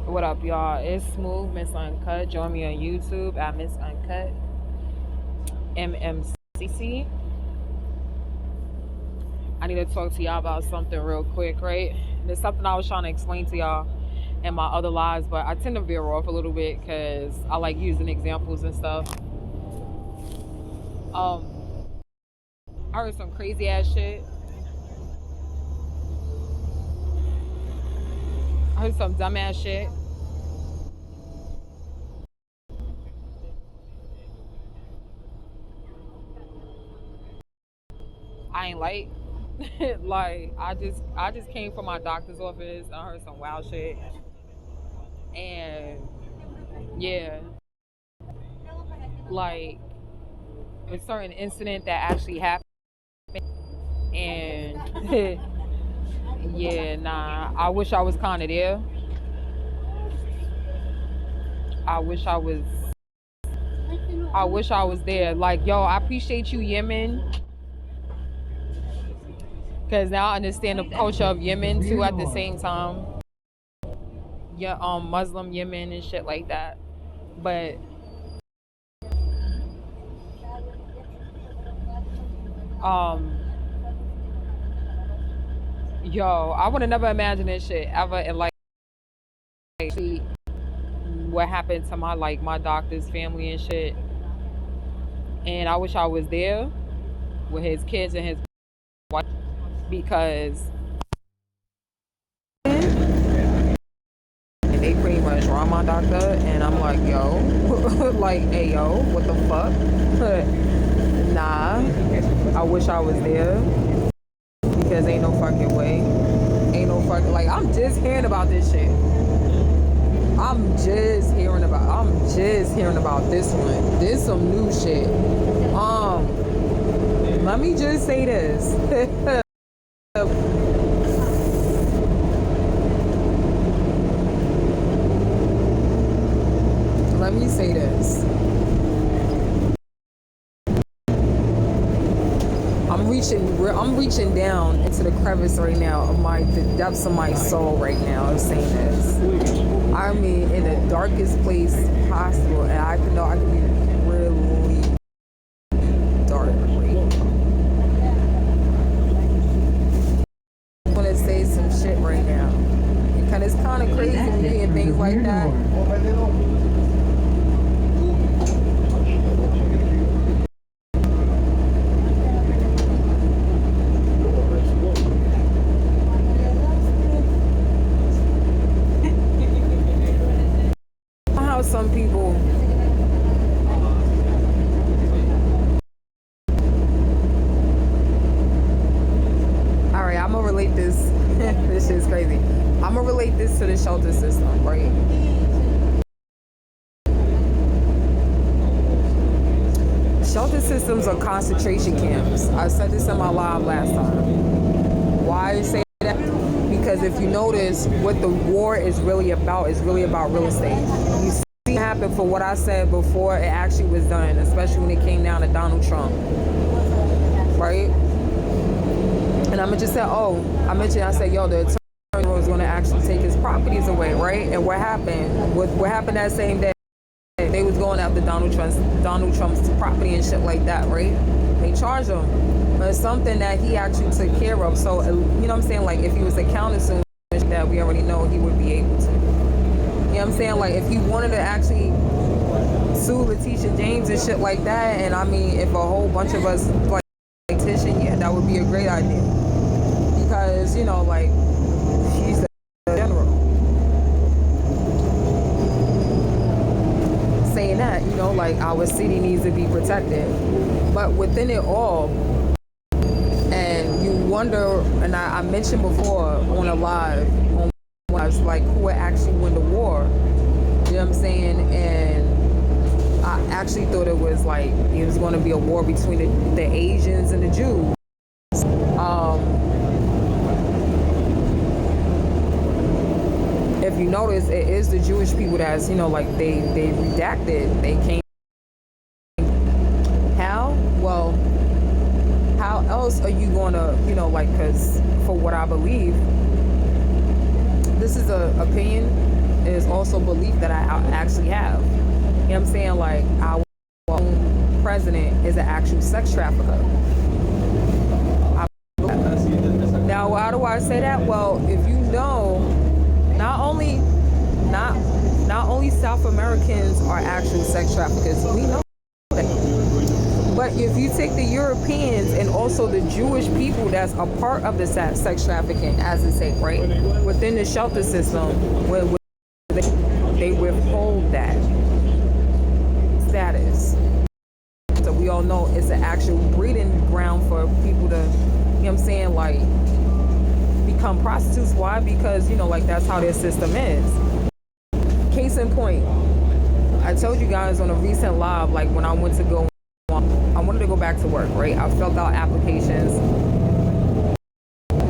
What up, y'all? It's Smooth, Miss Uncut. Join me on YouTube at Miss Uncut MMCC. I need to talk to y'all about something real quick, right? There's something I was trying to explain to y'all in my other lives, but I tend to veer off a little bit because I like using examples and stuff. Um, I heard some crazy ass shit. I heard some dumb ass shit. I ain't like. Like I just came from my doctor's office. I heard some wild shit, and yeah, like a certain incident that actually happened, and yeah, nah. I wish I was kind of there. I wish I was. I wish I was there. Like, yo, I appreciate you, Yemen, because now I understand the culture of Yemen too. At the same time, yeah, Muslim Yemen and shit like that. But um, yo, I would have never imagined this shit ever in like see what happened to my like my doctor's family and shit. And I wish I was there with his kids and his wife because they pretty much run my doctor, and I'm like, yo, like, hey, yo, what the fuck? Nah, I wish I was there because ain't no fucking way. Ain't no fucking, like, I'm just hearing about this shit. I'm just hearing about this one. This some new shit. Let me just say this. Let me say this. I'm reaching down into the crevice right now of the depths of my soul right now. I'm saying this. I mean, in the darkest place possible, and I can know I can be really dark. I want to say some shit right now, because it's kind of crazy and things like that. How some people all right, I'm gonna relate this. This shit's crazy. I'm gonna relate this to the shelter system, right? Shelter systems are concentration camps. I said this in my live last time. Why I say that? Because if you notice, what the war is really about real estate. You see what happened for what I said before it actually was done, especially when it came down to Donald Trump, right? And I'm just say, I said, yo, the attorney general was going to actually take his properties away, right? And what happened? What happened that same day? They was going after Donald Trump's property and shit like that, right? They charged him, but it's something that he actually took care of. So you know what I'm saying? Like, if he was accounted soon, that we already know he would be able to. You know what I'm saying? Like, if he wanted to actually sue Letitia James and shit like that, and I mean, if a whole bunch of us like petition, yeah, that would be a great idea. Because, you know, like, she's the general. Saying that, you know, like, our city needs to be protected. But within it all, and you wonder, and I mentioned before on a live, like, who would actually win the war. You know what I'm saying? And I actually thought it was like, it was going to be a war between the Asians and the Jews. If you notice, it is the Jewish people that's, you know, like, they redacted. They came. How? Well, how else are you going to, you know, like, because for what I believe, this is a opinion. is also belief that I actually have. You know what I'm saying? Like, our own president is an actual sex trafficker. Now, why do I say that? Well, if you know, not only South Americans are actual sex traffickers, we know that. But if you take the Europeans and also the Jewish people that's a part of the sex trafficking, as they say, right, within the shelter system, where they withhold that status. So we all know it's an actual breeding ground for people to, you know what I'm saying, like, become prostitutes. Why? Because, like, that's how their system is. Case in point, I told you guys on a recent live, like, when I went to go, I wanted to go back to work, right? I filled out applications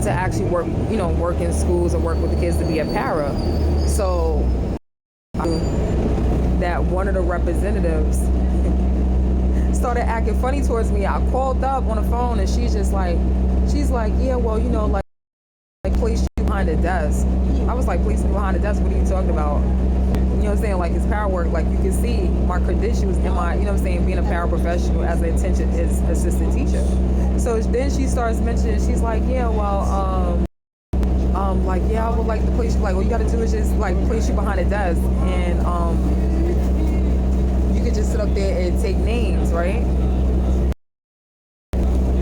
to actually work, work in schools or work with the kids to be a para. So that one of the representatives started acting funny towards me. I called up on the phone and she's like, yeah, well, like place you behind the desk. I was like, place me behind the desk? What are you talking about? You know what I'm saying? Like, it's power work. Like, you can see my credentials in my, being a paraprofessional as an intention is assistant teacher. So then she starts mentioning, she's like, yeah, well, like, yeah, I would like to place you. Like, all you got to do is just, like, place you behind a desk. And you could just sit up there and take names, right?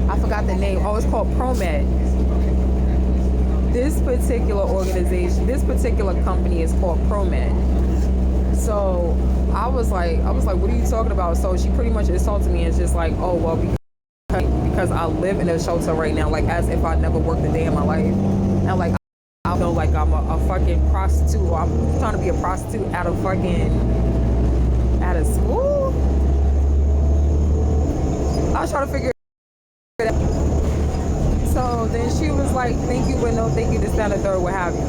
I forgot the name. Oh, it's called ProMed. This particular organization, this particular company is called ProMed. So I was like, what are you talking about? So she pretty much insulted me and it's just like, oh, well, because I live in a shelter right now, like, as if I never worked a day in my life. And, like, I know, like, I'm a fucking prostitute, or I'm trying to be a prostitute out of school. I was trying to figure it out. So then she was like, thank you, but no thank you, this, that, and the third, what have you.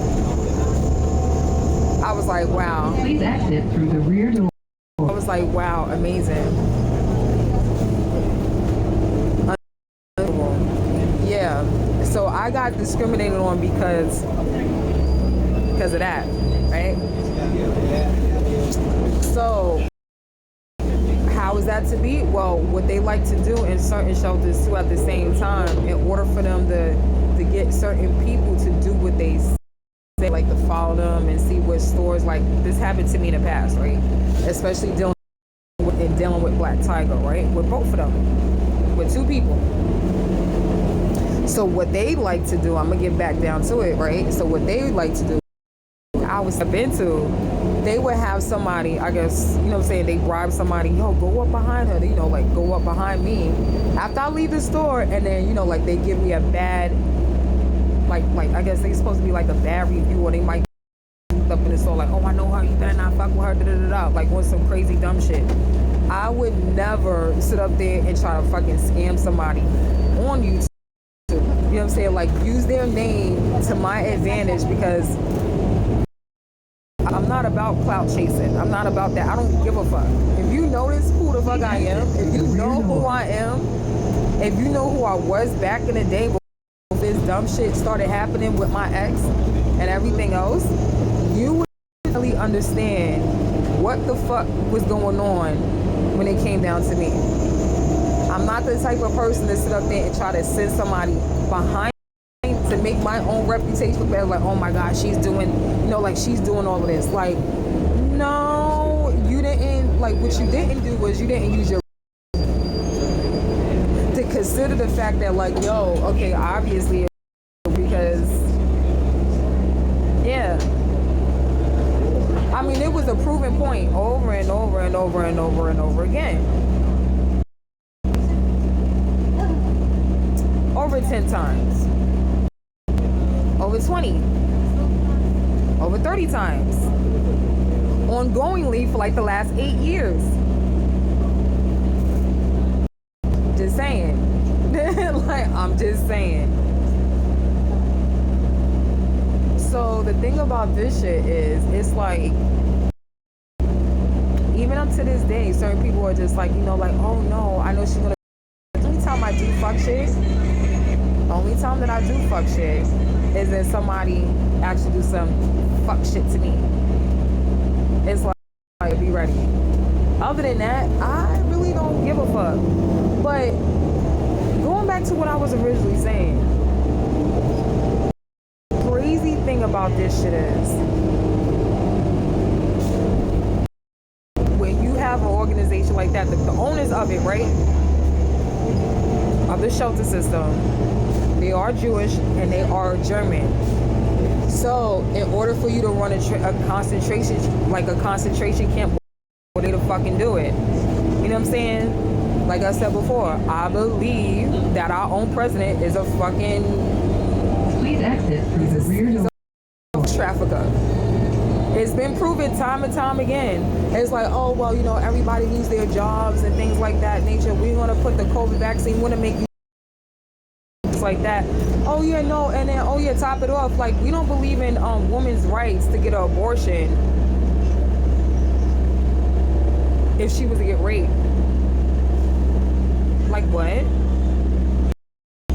I was like, wow. Please exit through the rear door. I was like, wow, amazing. Yeah. So I got discriminated on because of that, right? So how is that to be? Well, what they like to do in certain shelters too at the same time, in order for them to get certain people to do what they say, like to follow them and see what stores, like, this happened to me in the past, right? Especially dealing with Black Tiger, right? With both of them, with two people. So what they like to do, I'm gonna get back down to it, right? So what they like to do, I would step into, they would have somebody, I guess, they bribe somebody, yo, go up behind her, like, go up behind me after I leave the store, and then, like, they give me a bad, like I guess they supposed to be like a bad review, or they might up in the store like, oh, I know her, you better not fuck with her, da-da-da-da, like, on some crazy dumb shit. I would never sit up there and try to fucking scam somebody on YouTube. You know what I'm saying? Like, use their name to my advantage, because I'm not about clout chasing. I'm not about that. I don't give a fuck. If you notice who the fuck I am, if you know who I am, if you know who I was back in the day before this dumb shit started happening with my ex and everything else, you would really understand what the fuck was going on when it came down to me. I'm not the type of person to sit up there and try to send somebody behind to make my own reputation look better. Like, oh my God, she's doing, like, she's doing all of this. Like, no, you didn't. Like, what you didn't do was you didn't use your to consider the fact that, like, yo, okay, obviously, because, yeah. I mean, it was a proven point over and over and over and over and over again. Over 10 times. Over 20. Over 30 times. Ongoingly for like the last 8 years. Just saying. Like, I'm just saying. So the thing about this shit is, it's like, even up to this day, certain people are just like, like, oh no, I know she's gonna. The only time I do fuck shit, the only time that I do fuck shit is if somebody actually do some fuck shit to me. it's like be ready. Other than that, I really don't give a fuck. But going back to what I was originally saying, crazy thing about this shit is when you have an organization like that, the owners of it, right, of the shelter system, they are Jewish and they are German. So in order for you to run a concentration camp, what they to fucking do it? You know what I'm saying? Like I said before, I believe that our own president is a fucking Please exit through the rear door. trafficker. It's been proven time and time again. It's like, oh, well, you know, everybody lose their jobs and things like that nature. We're going to put the COVID vaccine, we want to make you like that. Oh, yeah, no. And then, oh, yeah, top it off. Like, we don't believe in women's rights to get an abortion if she was to get raped. Like, what?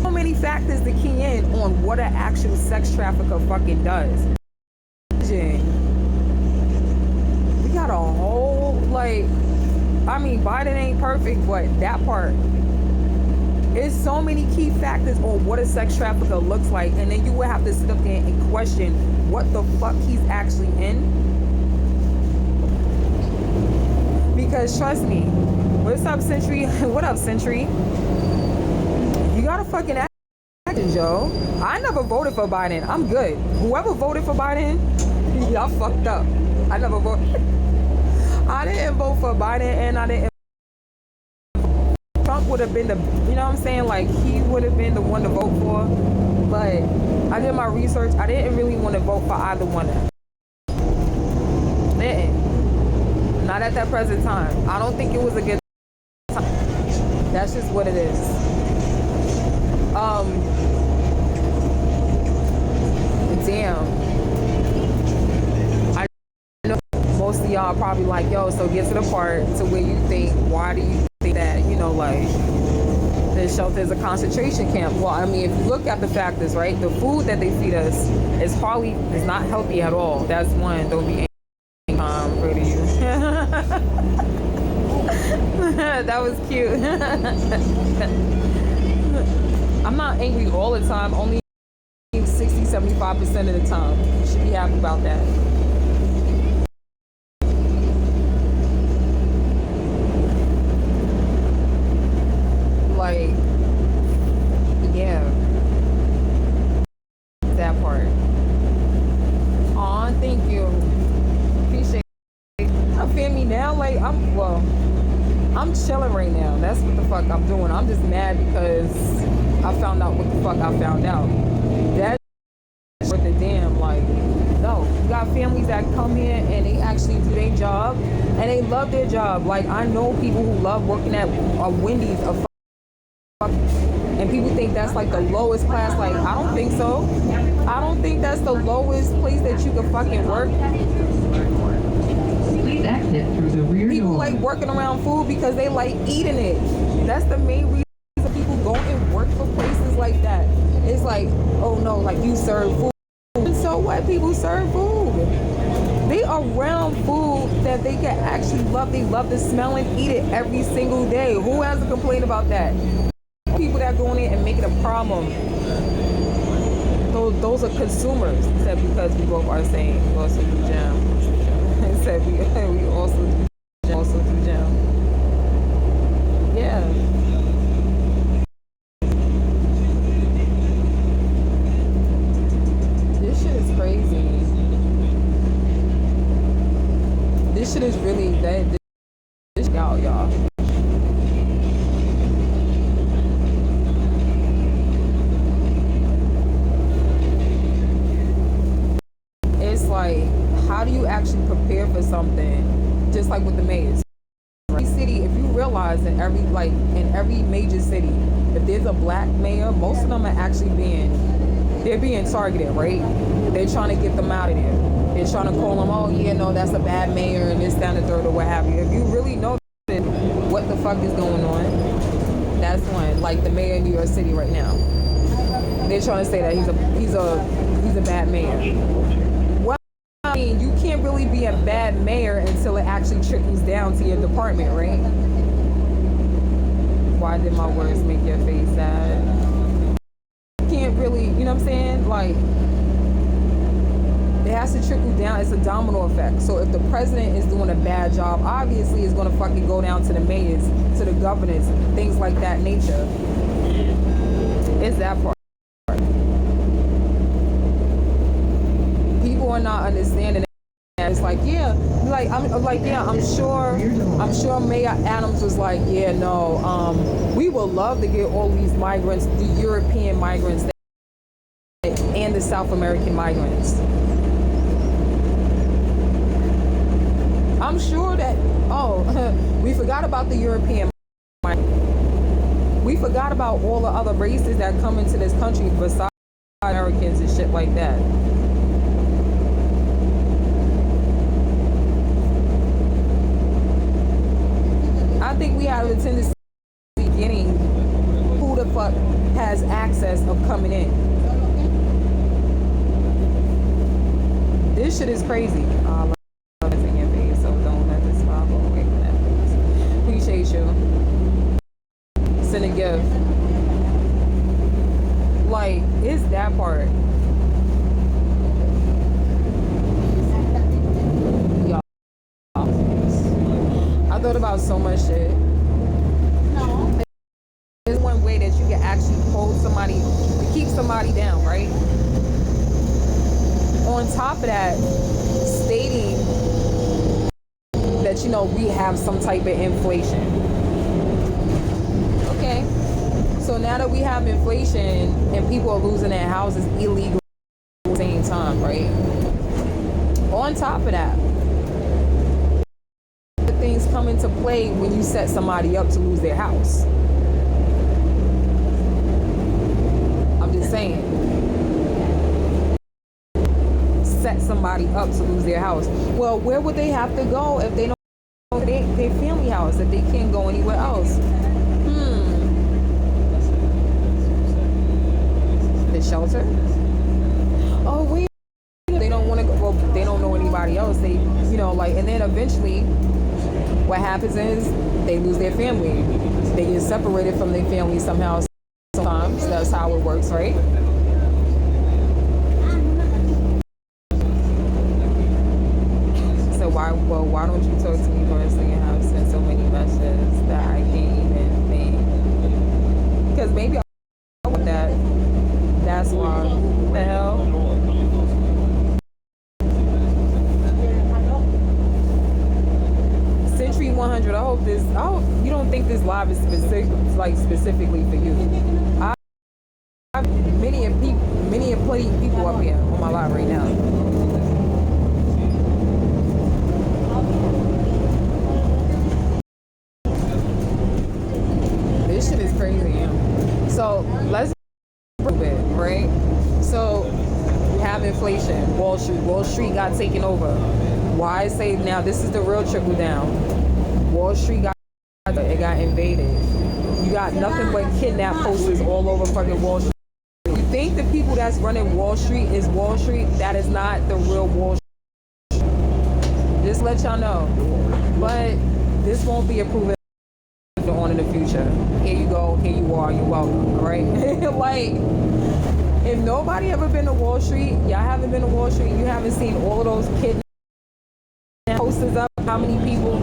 So many factors to key in on what an actual sex trafficker fucking does. We got a whole, like, I mean, Biden ain't perfect, but that part. It's so many key factors on what a sex trafficker looks like, and then you would have to sit up there and question what the fuck he's actually in. Because trust me, what's up, Century? What up, Century? You gotta fucking act, Joe. I never voted for Biden. I'm good. Whoever voted for Biden, y'all fucked up. I never voted. I didn't vote for Biden, and I didn't. Trump would have been the, you know what I'm saying? Like, he would have been the one to vote for. But I did my research. I didn't really want to vote for either one of them. Not at that present time. I don't think it was a good time. That's just what it is. Damn. I know most of y'all are probably like, yo, so get to the part to where you think, why do you think that, you know, like, this shelter is a concentration camp? Well, I mean, if you look at the factors, right, the food that they feed us is not healthy at all. That's one. Don't be angry, you. That was cute. I'm not angry all the time, only 60-75% of the time. You should be happy about that. Like, yeah, that part. Aw, thank you. Appreciate it. I feel me now, like, I'm chilling right now. That's what the fuck I'm doing. I'm just mad because I found out what the fuck I found out. That's worth the damn. Like, no. You got families that come here and they actually do their job and they love their job. Like, I know people who love working at Wendy's, and people think that's like the lowest class. Like, I don't think so. I don't think that's the lowest place that you can fucking work. Please exit through the rear door. People like working around food because they like eating it. That's the main reason people go and work for places like that. It's like, oh no, like, you serve food. And so what? People serve food. They are around food that they can actually love. They love to smell and eat it every single day. Who has a complaint about that? People that go in there and make it a problem. Those are consumers. Except because we both are saying we also do jam. Except we also do jam. Yeah. This shit is crazy. This shit is really that. This y'all. It's like, how do you actually prepare for something? Just like with the mayors. Every city, if you realize in every major city, if there's a black mayor, most of them are actually being targeted, right? They're trying to get them out of there. They're trying to call them, oh yeah, no, that's a bad mayor and this, that, and the third, or what have you. If you really know what the fuck is going on, that's one. Like the mayor of New York City right now. They're trying to say that he's a bad mayor. Well, I mean, you can't really be be a bad mayor until it actually trickles down to your department, right? Why did my words make your face sad? Can't really, you know what I'm saying? Like, it has to trickle down. It's a domino effect. So if the president is doing a bad job, obviously it's going to fucking go down to the mayors, to the governors, things like that nature. It's that part. People are not understanding it. It's like, yeah, I'm sure Mayor Adams was like, yeah, no, we would love to get all these migrants, the European migrants and the South American migrants. I'm sure that, we forgot about the European migrants. We forgot about all the other races that come into this country besides Americans and shit like that. I think we have a tendency beginning who the fuck has access of coming in. This shit is crazy. In your face, so don't let this smile go away from that face. Appreciate you. Send a gift. Like, it's that part. Y'all. I thought about so much shit. There's one way that you can actually hold somebody, keep somebody down, right? On top of that, stating that, you know, we have some type of inflation. Okay. So now that we have inflation and people are losing their houses illegally at the same time, right? On top of that, things come into play when you set somebody up to lose their house. I'm just saying. Set somebody up to lose their house. Well, where would they have to go if they don't go to their family house, if they can't go anywhere else? The shelter? Oh, wait. They don't want to go. Well, they don't know anybody else. They, you know, like, and then eventually what happens is they lose their family. They get separated from their family somehow. Sometimes that's how it works, right? So why don't you talk to me personally and have sent so many messages that I can't even think? Because maybe I want that. That's why. The hell? Century 100. I hope you don't think this live is specifically for you. I have plenty of people up here on my live right now. This shit is crazy. So let's prove it, right? So we have inflation. Wall Street got taken over. Why I say now this is the real trickle down. Wall Street got invaded. You got nothing but kidnap posters all over fucking Wall Street. You think the people that's running Wall Street is Wall Street? That is not the real Wall Street. Just let y'all know. But this won't be a proven on in the future. Here you go, here you are, you're welcome, alright? Like, if nobody ever been to Wall Street, y'all haven't been to Wall Street, you haven't seen all of those kidnapped posters up, how many people,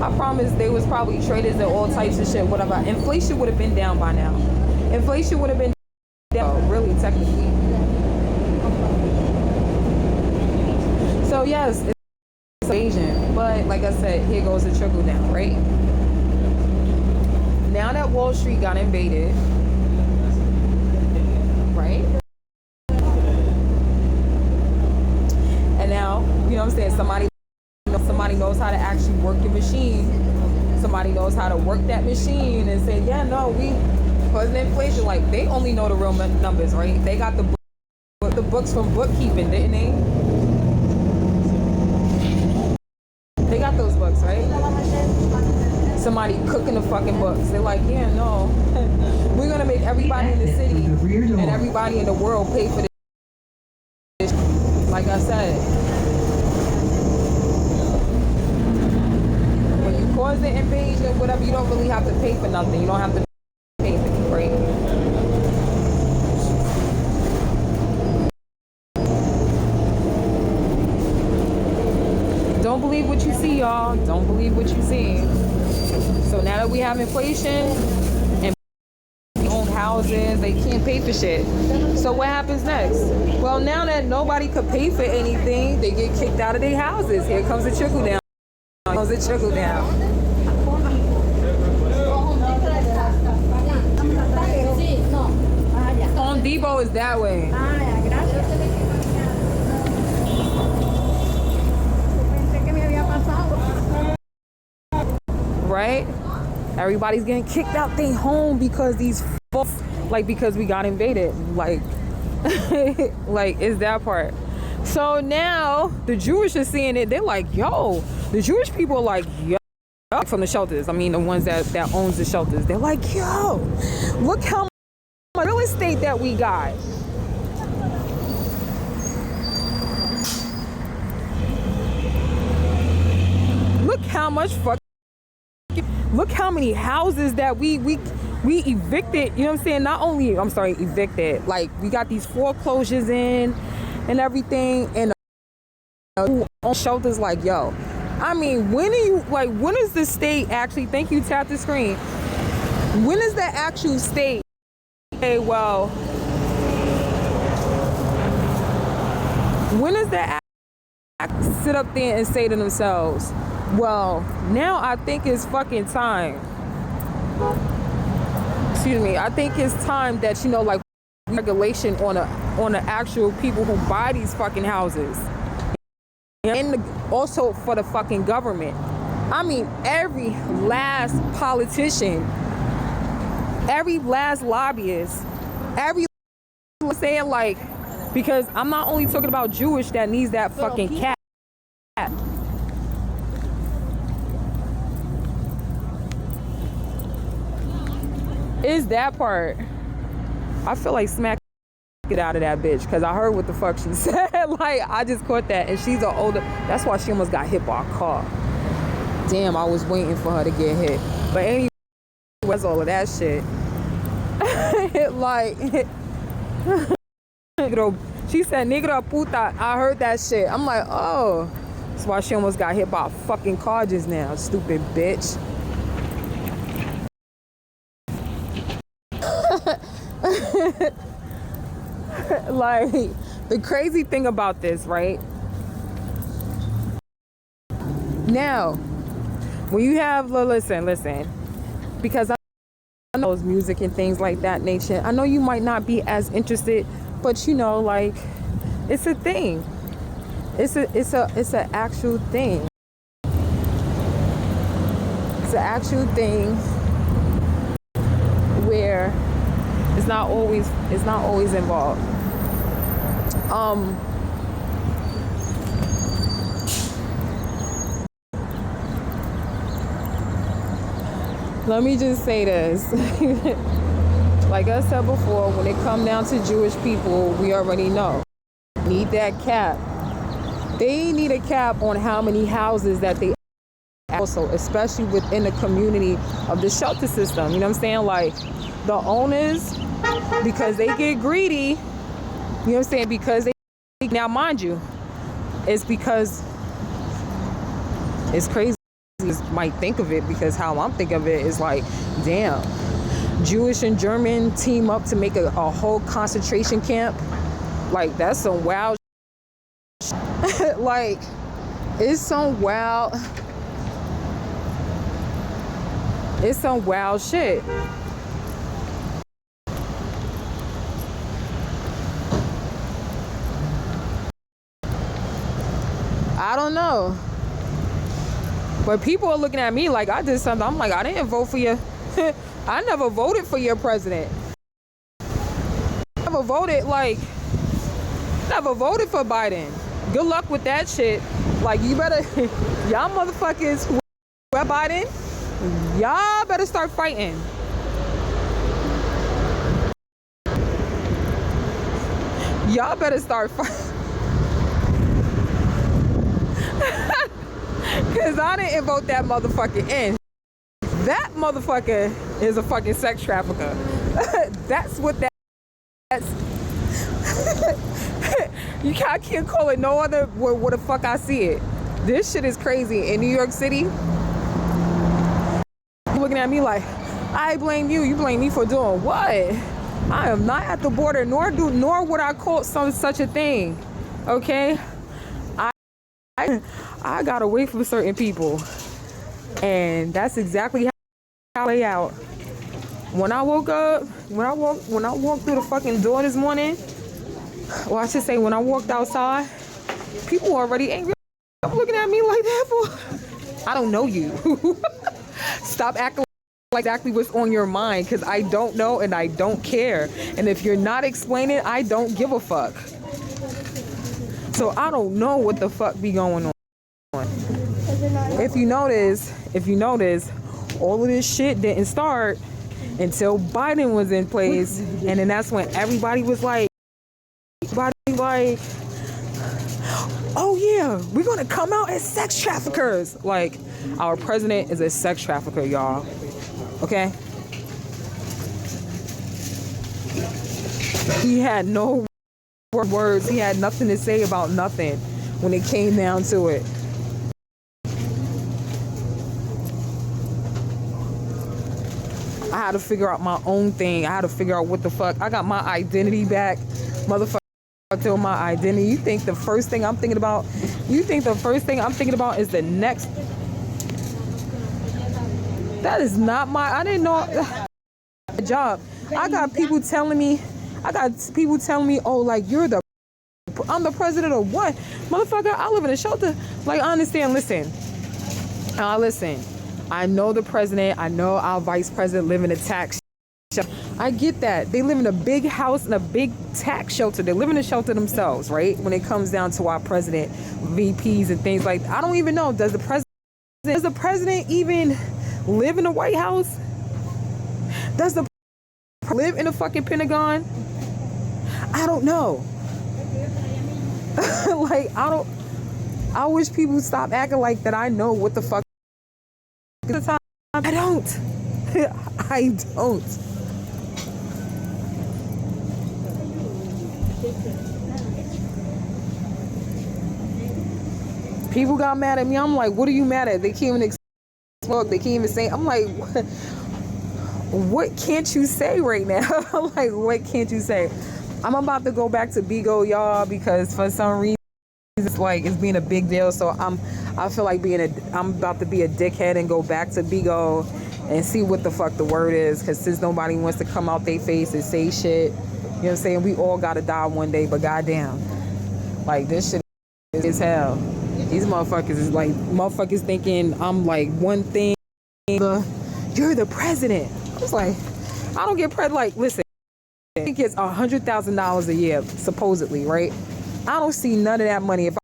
I promise they was probably traders and all types of shit, whatever. Inflation would have been down by now. Inflation would have been down, really, technically. So yes, it's Asian, but like I said, here goes the trickle down, right? Now that Wall Street got invaded, right? And now, you know what I'm saying, somebody knows how to actually work your machine. Somebody knows how to work that machine and say, yeah, no, because the inflation, like, they only know the real numbers, right? They got the books from bookkeeping, didn't they? They got those books, right? Somebody cooking the fucking books. They're like, yeah, no. We're going to make everybody in the city and everybody in the world pay for this. Like I said. president invasion, whatever, you don't really have to pay for nothing. You don't have to pay for it, right? Don't believe what you see, y'all. Don't believe what you see. So now that we have inflation and own houses, they can't pay for shit. So what happens next? Well, now that nobody could pay for anything, they get kicked out of their houses. Here comes the trickle down. Here comes the trickle down. Home Depot is that way. Right? Everybody's getting kicked out their home because these folks, like, because we got invaded. Like, like, is that part. So now the Jewish are seeing it. They're like, yo, the Jewish people are like, yo, from the shelters. I mean, the ones that owns the shelters. They're like, yo, look how much real estate that we got. Look how much look how many houses that we evicted, you know what I'm saying? Not only, I'm sorry, evicted, like we got these foreclosures in and everything, and on shelters. Like, yo, I mean, when is the state actually, thank you, tap the screen, when is the actual state, okay, well, when is the sit up there and say to themselves, well, now I think it's fucking time. Excuse me. I think it's time that, you know, like, regulation on the actual people who buy these fucking houses, and also for the fucking government. I mean, every last politician, every last lobbyist, every saying, like, because I'm not only talking about Jewish that needs that fucking cat. Is that part. I feel like smack get out of that bitch, because I heard what the fuck she said. Like, I just caught that, and she's an older, that's why she almost got hit by a car. Damn, I was waiting for her to get hit. But anyway, what's all of that shit? Like, she said negra puta. I heard that shit. I'm like, oh, that's why she almost got hit by a fucking car just now, stupid bitch. Like, the crazy thing about this, right? Now, when you have, listen, because I know music and things like that nature, I know you might not be as interested, but you know, like, it's a thing. It's a actual thing. It's an actual thing where it's not always involved. Let me just say this. Like I said before, when it comes down to Jewish people, we already know. Need that cap. They need a cap on how many houses that they also, especially within the community of the shelter system. You know what I'm saying? Like, the owners, because they get greedy, you know what I'm saying? Because they, now mind you, it's because it's crazy. You might think of it, because how I'm thinking of it is like, damn, Jewish and German team up to make a whole concentration camp. Like, that's some wild like, it's some wild shit. I don't know. But people are looking at me like I did something. I'm like, I didn't vote for you. I never voted for your president. Never voted for Biden. Good luck with that shit. Like, you better, y'all motherfuckers who are Biden, y'all better start fighting. Y'all better start fighting. Because I didn't vote that motherfucker in. That motherfucker is a fucking sex trafficker. That's what that's. I can't call it no other what the fuck I see it. This shit is crazy. In New York City, looking at me like, I blame you. You blame me for doing what? I am not at the border, nor would I call such a thing. Okay, I gotta wait for certain people, and that's exactly how I play out. When I woke up, when I walked through the fucking door this morning, well, I should say when I walked outside, people were already angry, looking at me like that for. I don't know you. Stop acting like exactly what's on your mind, because I don't know and I don't care. And if you're not explaining, I don't give a fuck. So I don't know what the fuck be going on. If you notice, all of this shit didn't start until Biden was in place, and then that's when everybody was like, oh yeah, we're gonna come out as sex traffickers. Like, our president is a sex trafficker, y'all. Okay? He had no words. He had nothing to say about nothing when it came down to it. I had to figure out my own thing. I had to figure out what the fuck. I got my identity back. Motherfucker, till my identity. You think the first thing I'm thinking about is the next. That is not my, I didn't know job. I got people telling me, oh, like, I'm the president of what? Motherfucker, I live in a shelter. Like, I understand, listen. I know the president, I know our vice president live in a tax shelter. I get that. They live in a big house and a big tax shelter. They live in a shelter themselves, right? When it comes down to our president, VPs and things like that. I don't even know. Does the president even live in the White House? Does the president live in the fucking Pentagon? I don't know. Like, I wish people stop acting like that I know what the fuck. I don't. I don't. People got mad at me. I'm like, what are you mad at? They can't even smoke. They can't even say. I'm like, what can't you say right now? Like, what can't you say? I'm about to go back to Bigo, y'all, because for some reason it's being a big deal. So I feel like I'm about to be a dickhead and go back to Bigo and see what the fuck the word is, because since nobody wants to come out their face and say shit, you know what I'm saying? We all gotta die one day, but goddamn, like, this shit is hell. These motherfuckers is like, motherfuckers thinking I'm like one thing. You're the president. I was like, I don't get like, listen, he gets $100,000 a year, supposedly, right? I don't see none of that money if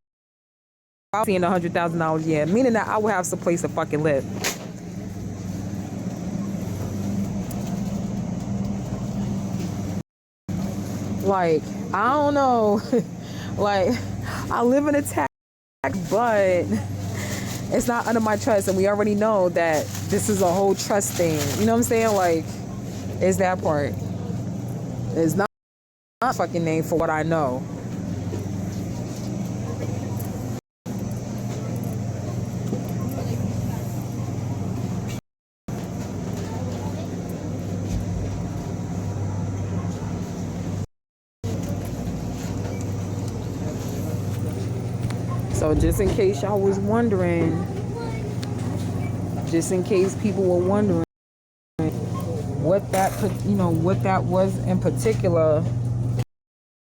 I'm seeing $100,000 a year, meaning that I would have some place to fucking live. Like, I don't know. Like, I live in a tax, but it's not under my trust, and we already know that this is a whole trust thing. You know what I'm saying? Like, it's that part. It's not a fucking name for what I know. So just in case y'all was wondering, just in case people were wondering what that was in particular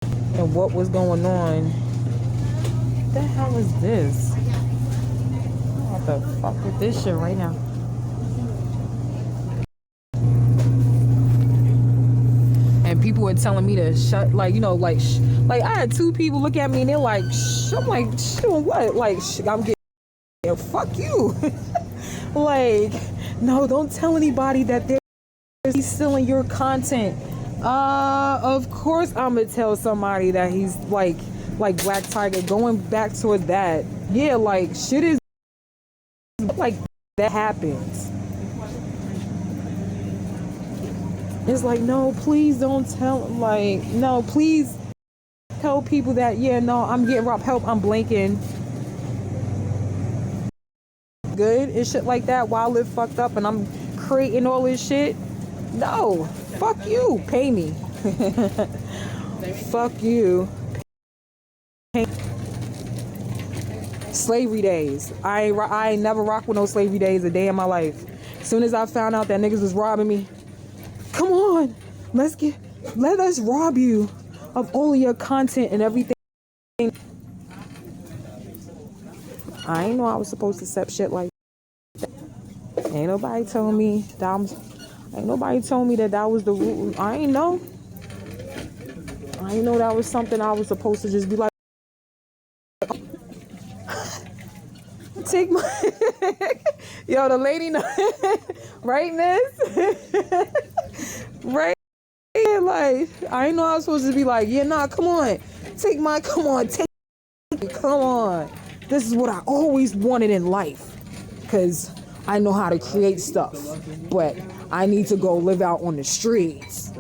and what was going on. What the hell is this? What the fuck with this shit right now? And people were telling me to shut, like, like I had two people look at me and they're like, shh. I'm like, doing what? Like, I'm getting, fuck you. Like, no, don't tell anybody that they're stealing your content. Of course I'm gonna tell somebody that he's like Black Tiger. Going back toward that, yeah, like, shit is like that happens. It's like, no, please don't tell. Like, no, please tell people that, yeah, no, I'm getting robbed. Help, I'm blanking. Good and shit like that while I live fucked up and I'm creating all this shit. No, fuck you. Pay me. Fuck you. Slavery days. I ain't never rocked with no slavery days a day in my life. As soon as I found out that niggas was robbing me, come on, let us rob you of all your content and everything. I ain't know I was supposed to accept shit like that. Ain't nobody told me that was the rule. I ain't know that was something I was supposed to just be like, take my yo, the lady know right, miss? Right? Like, I ain't know I was supposed to be like, yeah, nah, come on, take me, come on. This is what I always wanted in life, because I know how to create stuff, but I need to go live out on the streets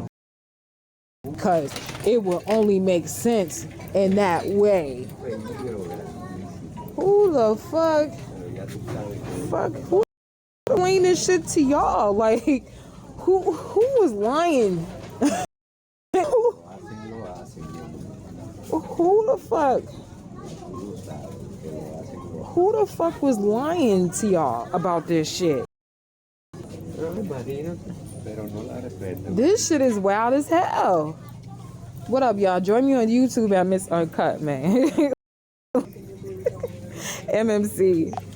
because it will only make sense in that way. Who the fuck who explain this shit to y'all? Like, who was lying? Who the fuck was lying to y'all about this shit? This shit is wild as hell. What up, y'all? Join me on YouTube at Miss Uncut, man. MMC.